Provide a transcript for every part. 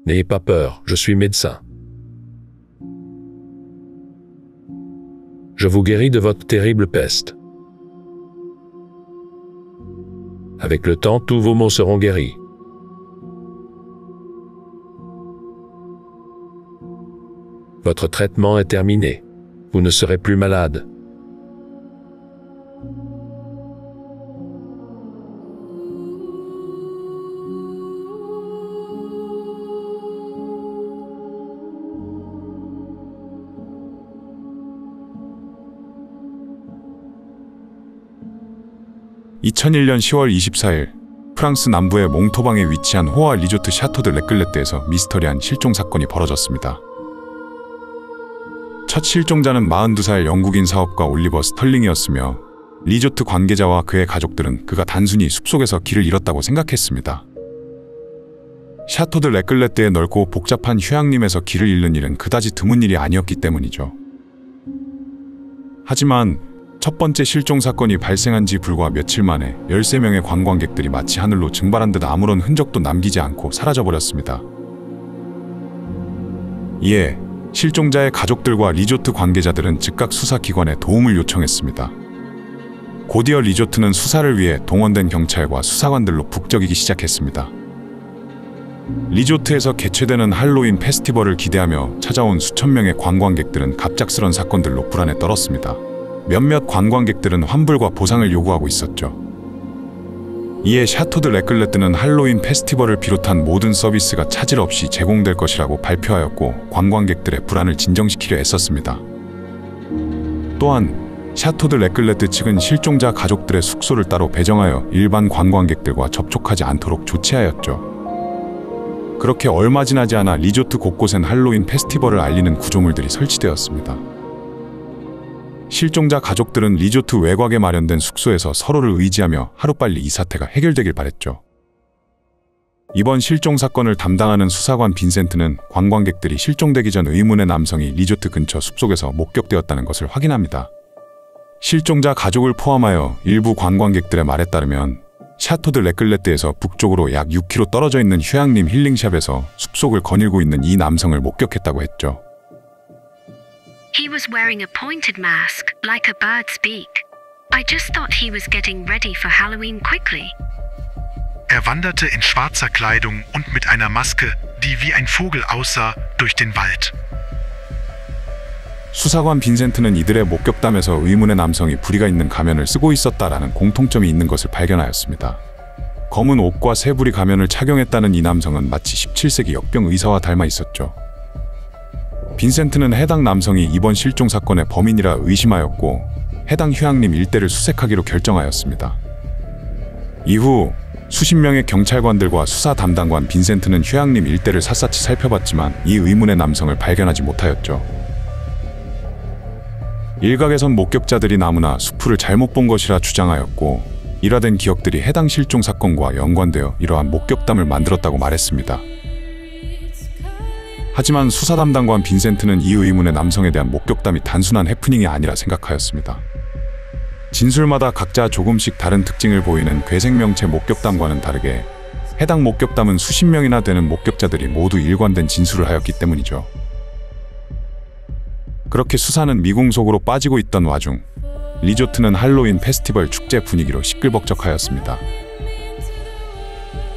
N'ayez pas peur, je suis médecin. Je vous guéris de votre terrible peste. Avec le temps, tous vos maux seront guéris. Votre traitement est terminé. Vous ne serez plus malade. (2001년 10월 24일) 프랑스 남부의 몽토방에 위치한 호화 리조트 샤토드 레클레트에서 미스터리한 실종 사건이 벌어졌습니다. 첫 실종자는 42살 영국인 사업가 올리버 스털링이었으며 리조트 관계자와 그의 가족들은 그가 단순히 숲속에서 길을 잃었다고 생각했습니다. 샤토드 레클레트의 넓고 복잡한 휴양림에서 길을 잃는 일은 그다지 드문 일이 아니었기 때문이죠. 하지만 첫 번째 실종 사건이 발생한 지 불과 며칠 만에 13명의 관광객들이 마치 하늘로 증발한 듯 아무런 흔적도 남기지 않고 사라져버렸습니다. 이에 실종자의 가족들과 리조트 관계자들은 즉각 수사기관에 도움을 요청했습니다. 곧이어 리조트는 수사를 위해 동원된 경찰과 수사관들로 북적이기 시작했습니다. 리조트에서 개최되는 할로윈 페스티벌을 기대하며 찾아온 수천 명의 관광객들은 갑작스런 사건들로 불안에 떨었습니다. 몇몇 관광객들은 환불과 보상을 요구하고 있었죠. 이에 샤토드 레클레트는 할로윈 페스티벌을 비롯한 모든 서비스가 차질 없이 제공될 것이라고 발표하였고 관광객들의 불안을 진정시키려 애썼습니다. 또한 샤토드 레클레트 측은 실종자 가족들의 숙소를 따로 배정하여 일반 관광객들과 접촉하지 않도록 조치하였죠. 그렇게 얼마 지나지 않아 리조트 곳곳엔 할로윈 페스티벌을 알리는 구조물들이 설치되었습니다. 실종자 가족들은 리조트 외곽에 마련된 숙소에서 서로를 의지하며 하루빨리 이 사태가 해결되길 바랬죠. 이번 실종 사건을 담당하는 수사관 빈센트는 관광객들이 실종되기 전 의문의 남성이 리조트 근처 숲속에서 목격되었다는 것을 확인합니다. 실종자 가족을 포함하여 일부 관광객들의 말에 따르면 샤토드 레클레트에서 북쪽으로 약 6km 떨어져 있는 휴양림 힐링샵에서 숲속을 거닐고 있는 이 남성을 목격했다고 했죠. He was wearing a pointed mask, like a bird's beak. I just thought he was getting ready for Halloween quickly. Er wanderte in schwarzer Kleidung und mit einer Maske, die wie ein Vogel aussah, durch den Wald. 수사관 빈센트는 이들의 목격담에서 의문의 남성이 부리가 있는 가면을 쓰고 있었다라는 공통점이 있는 것을 발견하였습니다. 검은 옷과 새부리 가면을 착용했다는 이 남성은 마치 17세기 역병 의사와 닮아 있었죠. 빈센트는 해당 남성이 이번 실종 사건의 범인이라 의심하였고 해당 휴양림 일대를 수색하기로 결정하였습니다. 이후 수십 명의 경찰관들과 수사 담당관 빈센트는 휴양림 일대를 샅샅이 살펴봤지만 이 의문의 남성을 발견하지 못하였죠. 일각에선 목격자들이 나무나 수풀을 잘못 본 것이라 주장하였고 일화된 기억들이 해당 실종 사건과 연관되어 이러한 목격담을 만들었다고 말했습니다. 하지만 수사 담당관 빈센트는 이 의문의 남성에 대한 목격담이 단순한 해프닝이 아니라 생각하였습니다. 진술마다 각자 조금씩 다른 특징을 보이는 괴생명체 목격담과는 다르게 해당 목격담은 수십 명이나 되는 목격자들이 모두 일관된 진술을 하였기 때문이죠. 그렇게 수사는 미궁속으로 빠지고 있던 와중 리조트는 할로윈 페스티벌 축제 분위기로 시끌벅적하였습니다.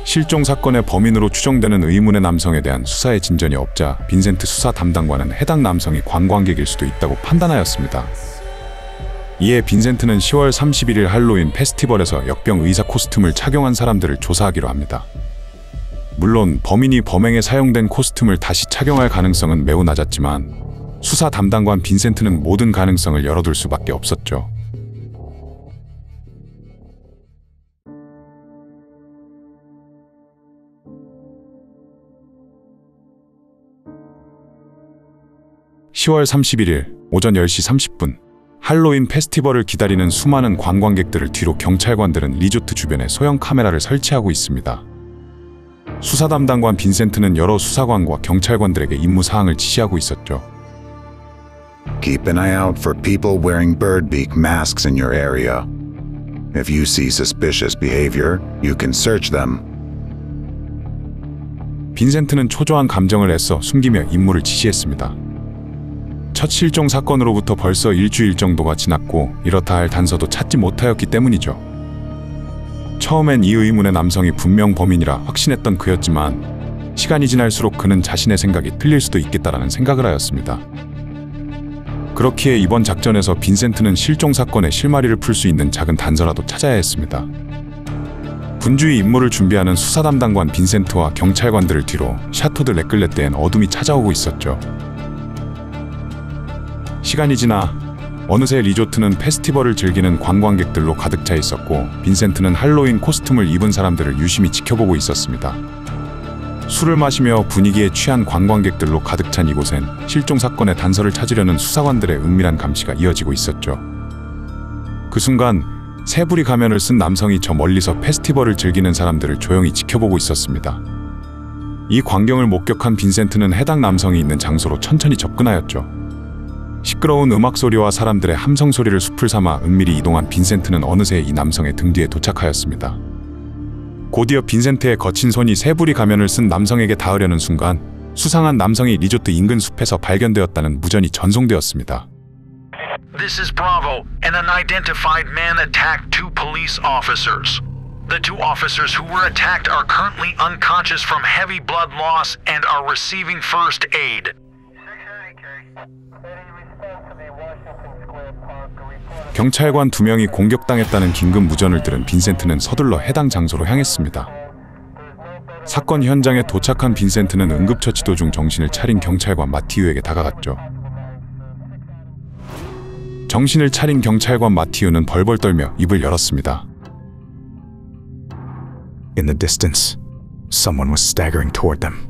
실종 사건의 범인으로 추정되는 의문의 남성에 대한 수사의 진전이 없자 빈센트 수사 담당관은 해당 남성이 관광객일 수도 있다고 판단하였습니다. 이에 빈센트는 10월 31일 할로윈 페스티벌에서 역병 의사 코스튬을 착용한 사람들을 조사하기로 합니다. 물론 범인이 범행에 사용된 코스튬을 다시 착용할 가능성은 매우 낮았지만 수사 담당관 빈센트는 모든 가능성을 열어둘 수밖에 없었죠. (10월 31일) 오전 10시 30분 할로윈 페스티벌을 기다리는 수많은 관광객들을 뒤로 경찰관들은 리조트 주변에 소형 카메라를 설치하고 있습니다. 수사 담당관 빈센트는 여러 수사관과 경찰관들에게 임무 사항을 지시하고 있었죠. Keep an eye out for people wearing bird beak masks in your area. If you see suspicious behavior, you can search them. 빈센트는 초조한 감정을 애써 숨기며 임무를 지시했습니다. 첫 실종 사건으로부터 벌써 일주일 정도가 지났고 이렇다 할 단서도 찾지 못하였기 때문이죠. 처음엔 이 의문의 남성이 분명 범인이라 확신했던 그였지만 시간이 지날수록 그는 자신의 생각이 틀릴 수도 있겠다라는 생각을 하였습니다. 그렇기에 이번 작전에서 빈센트는 실종 사건의 실마리를 풀 수 있는 작은 단서라도 찾아야 했습니다. 분주히 임무를 준비하는 수사 담당관 빈센트와 경찰관들을 뒤로 샤토드 레클레떼엔 어둠이 찾아오고 있었죠. 시간이 지나 어느새 리조트는 페스티벌을 즐기는 관광객들로 가득 차 있었고 빈센트는 할로윈 코스튬을 입은 사람들을 유심히 지켜보고 있었습니다. 술을 마시며 분위기에 취한 관광객들로 가득 찬 이곳엔 실종 사건의 단서를 찾으려는 수사관들의 은밀한 감시가 이어지고 있었죠. 그 순간 새부리 가면을 쓴 남성이 저 멀리서 페스티벌을 즐기는 사람들을 조용히 지켜보고 있었습니다. 이 광경을 목격한 빈센트는 해당 남성이 있는 장소로 천천히 접근하였죠. 시끄러운 음악 소리와 사람들의 함성 소리를 숲을 삼아 은밀히 이동한 빈센트는 어느새 이 남성의 등 뒤에 도착하였습니다. 곧이어 빈센트의 거친 손이 새부리 가면을 쓴 남성에게 닿으려는 순간 수상한 남성이 리조트 인근 숲에서 발견되었다는 무전이 전송되었습니다. This is Bravo. An unidentified man attacked 2 police officers. The 2 officers who were attacked are currently unconscious from heavy blood loss and are receiving first aid. 경찰관 2명이 공격당했다는 긴급 무전을 들은 빈센트는 서둘러 해당 장소로 향했습니다. 사건 현장에 도착한 빈센트는 응급처치 도중 정신을 차린 경찰관 마티유에게 다가갔죠. 정신을 차린 경찰관 마티유는 벌벌 떨며 입을 열었습니다. In the distance, someone was staggering toward them.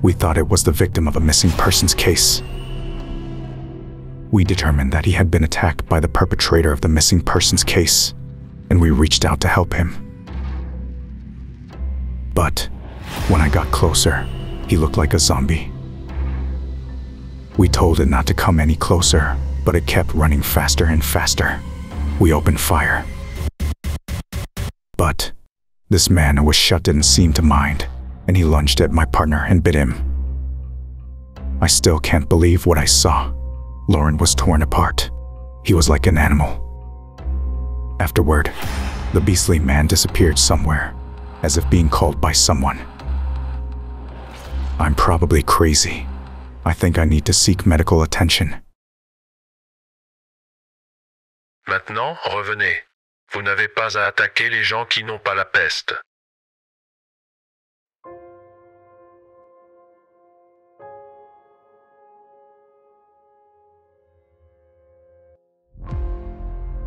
We thought it was the victim of a missing persons case. We determined that he had been attacked by the perpetrator of the missing persons case, and we reached out to help him. But when I got closer, he looked like a zombie. We told it not to come any closer, but it kept running faster and faster. We opened fire. But this man who was shut didn't seem to mind, and he lunged at my partner and bit him. I still can't believe what I saw. Lauren was torn apart. He was like an animal. Afterward, the beastly man disappeared somewhere, as if being called by someone. I'm probably crazy. I think I need to seek medical attention. Maintenant, revenez. Vous n'avez pas à attaquer les gens qui n'ont pas la peste.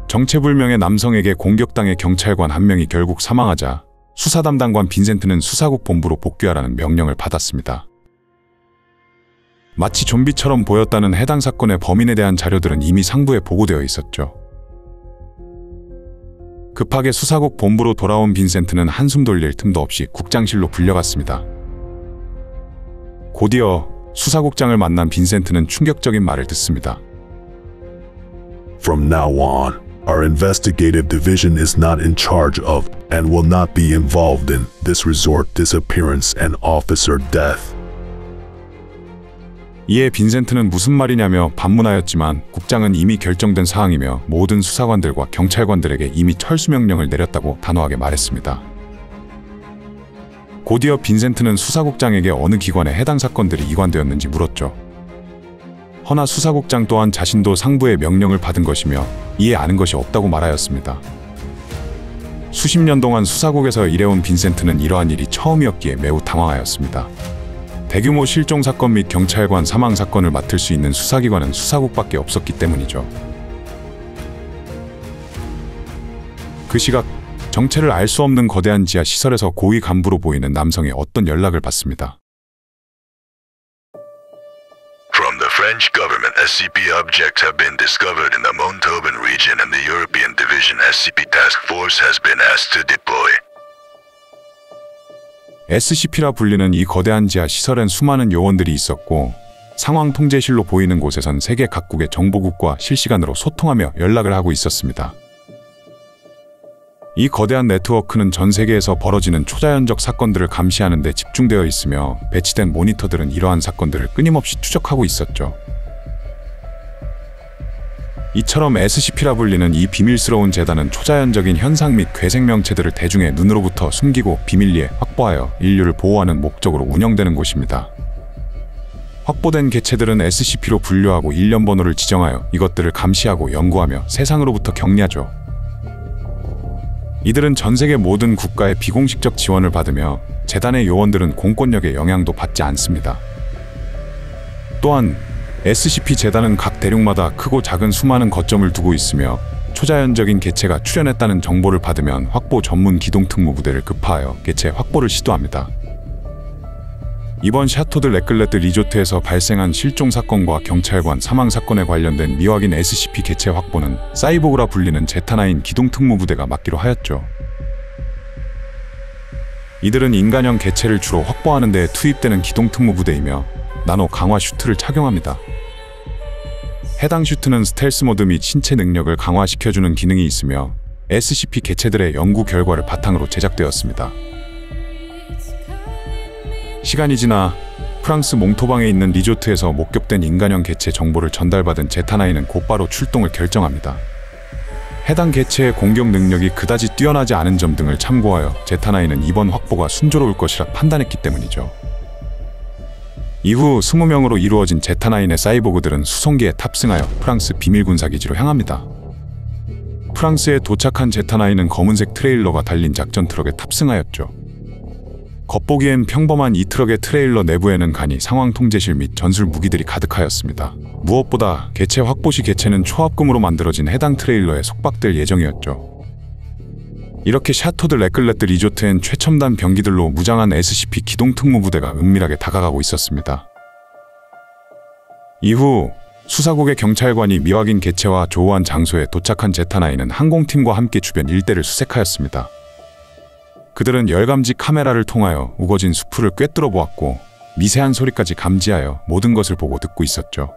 정체불명의 남성에게 공격당해 경찰관 1명이 결국 사망하자 수사 담당관 빈센트는 수사국 본부로 복귀하라는 명령을 받았습니다. 마치 좀비처럼 보였다는 해당 사건의 범인에 대한 자료들은 이미 상부에 보고되어 있었죠. 급하게 수사국 본부로 돌아온 빈센트는 한숨 돌릴 틈도 없이 국장실로 불려갔습니다. 곧이어 수사국장을 만난 빈센트는 충격적인 말을 듣습니다. From now on, our investigative division is not in charge of and will not be involved in this resort disappearance and officer death. 이에 빈센트는 무슨 말이냐며 반문하였지만 국장은 이미 결정된 사항이며 모든 수사관들과 경찰관들에게 이미 철수 명령을 내렸다고 단호하게 말했습니다. 곧이어 빈센트는 수사국장에게 어느 기관에 해당 사건들이 이관되었는지 물었죠. 허나 수사국장 또한 자신도 상부의 명령을 받은 것이며 이에 아는 것이 없다고 말하였습니다. 수십 년 동안 수사국에서 일해온 빈센트는 이러한 일이 처음이었기에 매우 당황하였습니다. 대규모 실종 사건 및 경찰관 사망 사건을 맡을 수 있는 수사기관은 수사국밖에 없었기 때문이죠. 그 시각 정체를 알 수 없는 거대한 지하 시설에서 고위 간부로 보이는 남성의 어떤 연락을 받습니다. From the French government, SCP objects have been discovered in the Montauban region and the European Division SCP Task Force has been asked to deploy. SCP라 불리는 이 거대한 지하 시설엔 수많은 요원들이 있었고 상황 통제실로 보이는 곳에선 세계 각국의 정보국과 실시간으로 소통하며 연락을 하고 있었습니다. 이 거대한 네트워크는 전 세계에서 벌어지는 초자연적 사건들을 감시하는 데 집중되어 있으며 배치된 모니터들은 이러한 사건들을 끊임없이 추적하고 있었죠. 이처럼 SCP라 불리는 이 비밀스러운 재단은 초자연적인 현상 및 괴생명체들을 대중의 눈으로부터 숨기고 비밀리에 확보하여 인류를 보호하는 목적으로 운영되는 곳입니다. 확보된 개체들은 SCP로 분류하고 일련 번호를 지정하여 이것들을 감시하고 연구하며 세상으로부터 격리하죠. 이들은 전 세계 모든 국가의 비공식적 지원을 받으며 재단의 요원들은 공권력의 영향도 받지 않습니다. 또한 SCP 재단은 각 대륙마다 크고 작은 수많은 거점을 두고 있으며 초자연적인 개체가 출현했다는 정보를 받으면 확보 전문 기동특무 부대를 급파하여 개체 확보를 시도합니다. 이번 샤토드 레클레트 리조트에서 발생한 실종 사건과 경찰관 사망 사건에 관련된 미확인 SCP 개체 확보는 사이보그라 불리는 제타9 기동특무 부대가 맡기로 하였죠. 이들은 인간형 개체를 주로 확보하는 데 투입되는 기동특무 부대이며 나노 강화 슈트를 착용합니다. 해당 슈트는 스텔스 모드 및 신체 능력을 강화시켜주는 기능이 있으며 SCP 개체들의 연구 결과를 바탕으로 제작되었습니다. 시간이 지나 프랑스 몽토방에 있는 리조트에서 목격된 인간형 개체 정보를 전달받은 제타9은 곧바로 출동을 결정합니다. 해당 개체의 공격 능력이 그다지 뛰어나지 않은 점 등을 참고하여 제타9은 이번 확보가 순조로울 것이라 판단했기 때문이죠. 이후 20명으로 이루어진 제타9의 사이보그들은 수송기에 탑승하여 프랑스 비밀군사기지로 향합니다. 프랑스에 도착한 제타9은 검은색 트레일러가 달린 작전 트럭에 탑승하였죠. 겉보기엔 평범한 이 트럭의 트레일러 내부에는 간이 상황 통제실 및 전술 무기들이 가득하였습니다. 무엇보다 개체 확보 시 개체는 초합금으로 만들어진 해당 트레일러에 속박될 예정이었죠. 이렇게 샤토드 레클레트 리조트엔 최첨단 병기들로 무장한 SCP 기동특무부대가 은밀하게 다가가고 있었습니다. 이후 수사국의 경찰관이 미확인 개체와 조우한 장소에 도착한 제타9은 항공팀과 함께 주변 일대를 수색하였습니다. 그들은 열감지 카메라를 통하여 우거진 수풀을 꿰뚫어 보았고 미세한 소리까지 감지하여 모든 것을 보고 듣고 있었죠.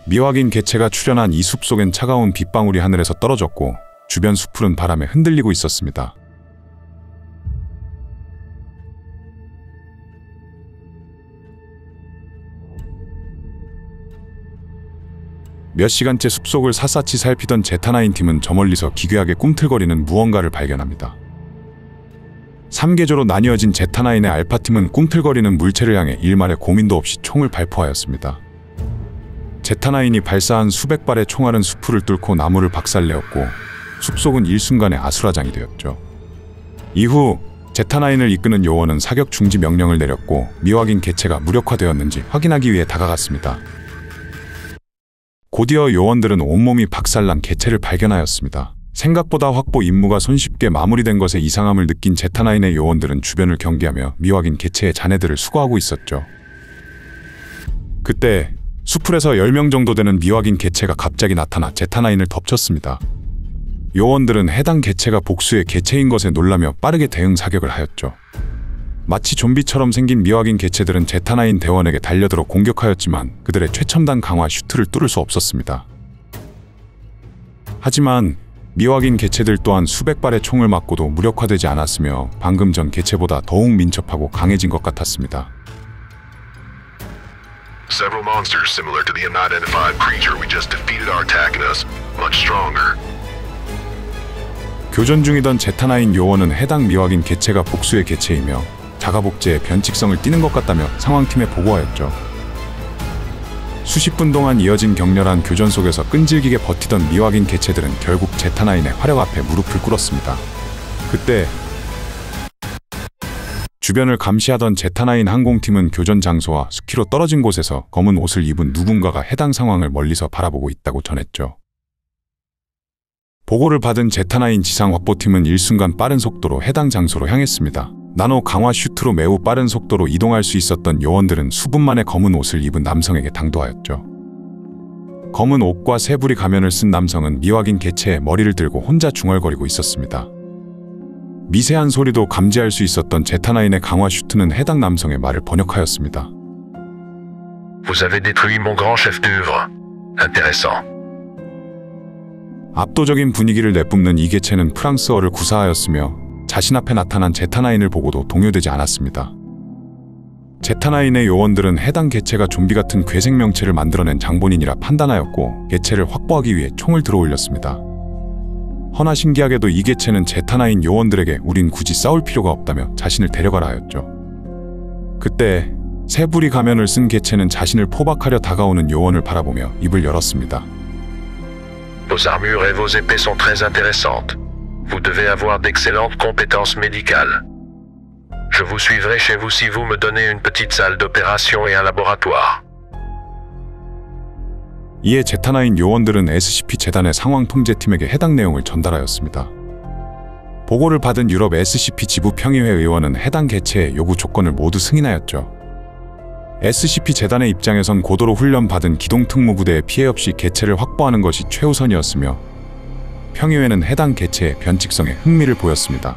미확인 개체가 출현한 이 숲속엔 차가운 빗방울이 하늘에서 떨어졌고 주변 수풀은 바람에 흔들리고 있었습니다. 몇 시간째 숲속을 샅샅이 살피던 제타9 팀은 저 멀리서 기괴하게 꿈틀거리는 무언가를 발견합니다. 3계조로 나뉘어진 제타9의 알파팀은 꿈틀거리는 물체를 향해 일말의 고민도 없이 총을 발포하였습니다. 제타9이 발사한 수백 발의 총알은 수풀을 뚫고 나무를 박살내었고 숲속은 일순간에 아수라장이 되었죠. 이후 제타9을 이끄는 요원은 사격 중지 명령을 내렸고 미확인 개체가 무력화되었는지 확인하기 위해 다가갔습니다. 곧이어 요원들은 온몸이 박살난 개체를 발견하였습니다. 생각보다 확보 임무가 손쉽게 마무리된 것에 이상함을 느낀 제타9의 요원들은 주변을 경계하며 미확인 개체의 잔해들을 수거하고 있었죠. 그때 수풀에서 10명 정도 되는 미확인 개체가 갑자기 나타나 제타9을 덮쳤습니다. 요원들은 해당 개체가 복수의 개체인 것에 놀라며 빠르게 대응 사격을 하였죠. 마치 좀비처럼 생긴 미확인 개체들은 제타9 대원에게 달려들어 공격하였지만 그들의 최첨단 강화 슈트를 뚫을 수 없었습니다. 하지만 미확인 개체들 또한 수백 발의 총을 맞고도 무력화되지 않았으며 방금 전 개체보다 더욱 민첩하고 강해진 것 같았습니다. Several monsters similar to the unidentified creature we just defeated are attacking us, much stronger. 교전 중이던 제타9 요원은 해당 미확인 개체가 복수의 개체이며 자가복제의 변칙성을 띠는 것 같다며 상황팀에 보고하였죠. 수십 분 동안 이어진 격렬한 교전 속에서 끈질기게 버티던 미확인 개체들은 결국 제타9의 화력 앞에 무릎을 꿇었습니다. 그때 주변을 감시하던 제타9 항공팀은 교전 장소와 수키로 떨어진 곳에서 검은 옷을 입은 누군가가 해당 상황을 멀리서 바라보고 있다고 전했죠. 보고를 받은 제타9 지상 확보팀은 일순간 빠른 속도로 해당 장소로 향했습니다. 나노 강화 슈트로 매우 빠른 속도로 이동할 수 있었던 요원들은 수분 만에 검은 옷을 입은 남성에게 당도하였죠. 검은 옷과 새부리 가면을 쓴 남성은 미확인 개체의 머리를 들고 혼자 중얼거리고 있었습니다. 미세한 소리도 감지할 수 있었던 제타9의 강화 슈트는 해당 남성의 말을 번역하였습니다. Vous avez détruit mon grand chef d'œuvre. Intéressant. 압도적인 분위기를 내뿜는 이 개체는 프랑스어를 구사하였으며 자신 앞에 나타난 제타나인을 보고도 동요되지 않았습니다. 제타나인의 요원들은 해당 개체가 좀비 같은 괴생명체를 만들어낸 장본인이라 판단하였고 개체를 확보하기 위해 총을 들어올렸습니다. 허나 신기하게도 이 개체는 제타나인 요원들에게 우린 굳이 싸울 필요가 없다며 자신을 데려가라 하였죠. 그때 새부리 가면을 쓴 개체는 자신을 포박하려 다가오는 요원을 바라보며 입을 열었습니다. Vos armures et vos épées sont très intéressantes. Vous devez avoir d'excellentes compétences médicales. Je vous suivrai chez vous si vous me donnez une petite salle d'opération et un laboratoire. 이에 제타나인 요원들은 SCP-재단의 상황통제팀에게 해당 내용을 전달하였습니다. 보고를 받은 유럽 SCP 지부 평의회 의원은 해당 개체의 요구 조건을 모두 승인하였죠. SCP-재단의 입장에선 고도로 훈련받은 기동특무부대의 피해 없이 개체를 확보하는 것이 최우선이었으며 평의회는 해당 개체의 변칙성에 흥미를 보였습니다.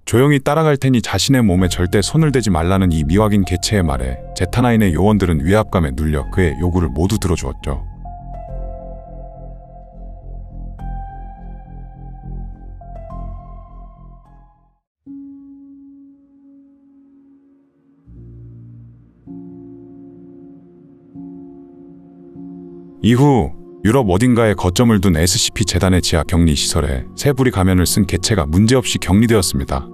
조용히 따라갈 테니 자신의 몸에 절대 손을 대지 말라는 이 미확인 개체의 말에 제타나인의 요원들은 위압감에 눌려 그의 요구를 모두 들어주었죠. 이후 유럽 어딘가에 거점을 둔 SCP-재단의 지하 격리시설에 새부리 가면을 쓴 개체가 문제없이 격리되었습니다.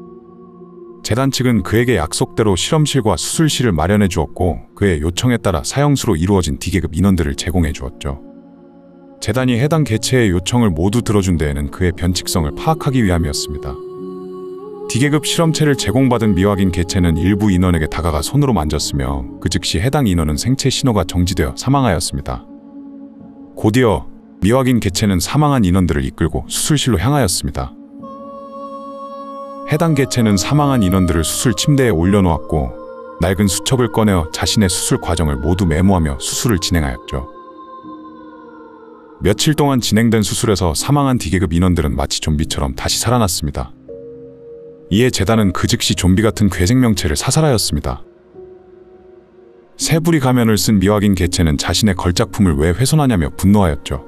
재단 측은 그에게 약속대로 실험실과 수술실을 마련해 주었고 그의 요청에 따라 사형수로 이루어진 D계급 인원들을 제공해 주었죠. 재단이 해당 개체의 요청을 모두 들어준 데에는 그의 변칙성을 파악하기 위함이었습니다. D계급 실험체를 제공받은 미확인 개체는 일부 인원에게 다가가 손으로 만졌으며 그 즉시 해당 인원은 생체 신호가 정지되어 사망하였습니다. 곧이어 미확인 개체는 사망한 인원들을 이끌고 수술실로 향하였습니다. 해당 개체는 사망한 인원들을 수술 침대에 올려놓았고 낡은 수첩을 꺼내어 자신의 수술 과정을 모두 메모하며 수술을 진행하였죠. 며칠 동안 진행된 수술에서 사망한 D계급 인원들은 마치 좀비처럼 다시 살아났습니다. 이에 재단은 그 즉시 좀비 같은 괴생명체를 사살하였습니다. 새부리 가면을 쓴 미확인 개체는 자신의 걸작품을 왜 훼손하냐며 분노하였죠.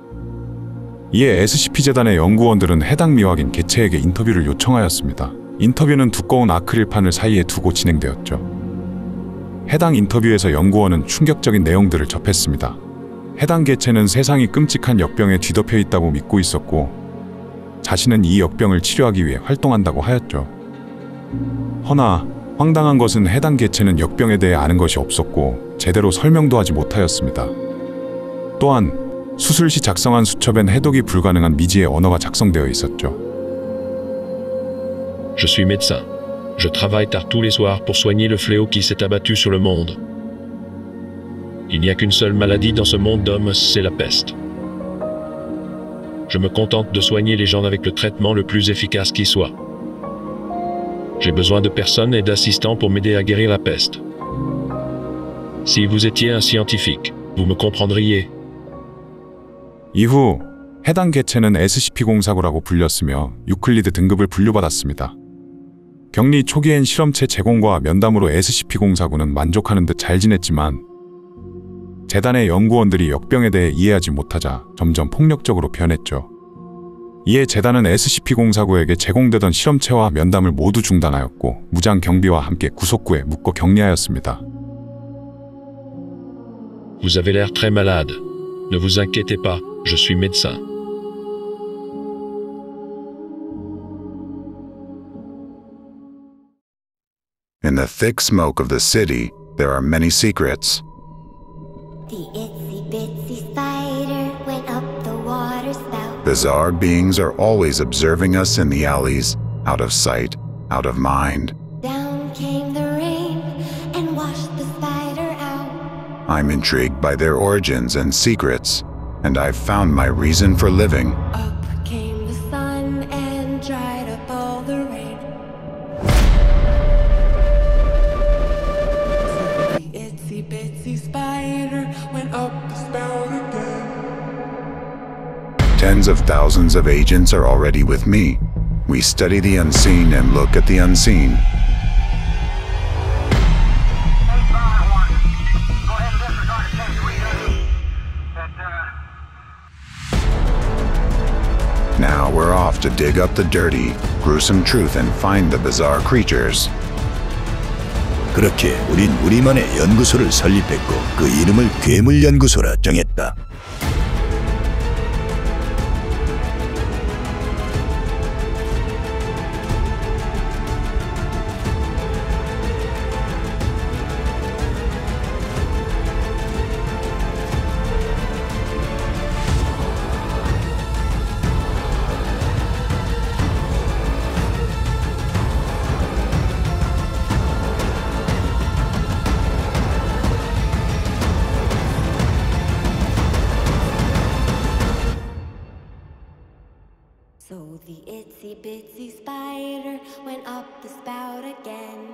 이에 SCP-재단의 연구원들은 해당 미확인 개체에게 인터뷰를 요청하였습니다. 인터뷰는 두꺼운 아크릴판을 사이에 두고 진행되었죠. 해당 인터뷰에서 연구원은 충격적인 내용들을 접했습니다. 해당 개체는 세상이 끔찍한 역병에 뒤덮여 있다고 믿고 있었고 자신은 이 역병을 치료하기 위해 활동한다고 하였죠. 허나 황당한 것은 해당 개체는 역병에 대해 아는 것이 없었고 제대로 설명도 하지 못하였습니다. 또한 수술 시 작성한 수첩엔 해독이 불가능한 미지의 언어가 작성되어 있었죠. Je suis médecin. Je travaille tard tous les soirs pour soigner le fléau qui s'est abattu sur le monde. Il n'y a qu'une seule maladie dans ce monde d'hommes, c'est la peste. Je me contente de soigner les gens avec le traitement le plus efficace qui soit. J'ai besoin de personnes et d'assistants pour m'aider à guérir la peste. Si vous étiez un scientifique, vous me comprendriez. 이후 해당 개체는 SCP-049라고 불렸으며 유클리드 등급을 분류받았습니다. 격리 초기엔 실험체 제공과 면담으로 SCP-049는 만족하는 듯 잘 지냈지만 재단의 연구원들이 역병에 대해 이해하지 못하자 점점 폭력적으로 변했죠. 이에 재단은 SCP-049에게 제공되던 실험체와 면담을 모두 중단하였고 무장 경비와 함께 구속구에 묶어 격리하였습니다. Vous avez l'air très malade. Ne vous inquiétez pas, je suis médecin. In the thick smoke of the city, there are many secrets. The itsy bitsy spider went up the water spout. Bizarre beings are always observing us in the alleys, out of sight, out of mind. Down came the rain and washed the spider out. I'm intrigued by their origins and secrets, and I've found my reason for living. Up came the sun and dried up all the rain. The itsy bitsy spider went up the spout again. Tens of thousands of agents are already with me. We study the unseen and look at the unseen. Now we're off to dig up the dirty, gruesome truth and find the bizarre creatures. 그렇게 우린 우리만의 연구소를 설립했고 그 이름을 괴물연구소라 정했다. So the itsy bitsy spider went up the spout again.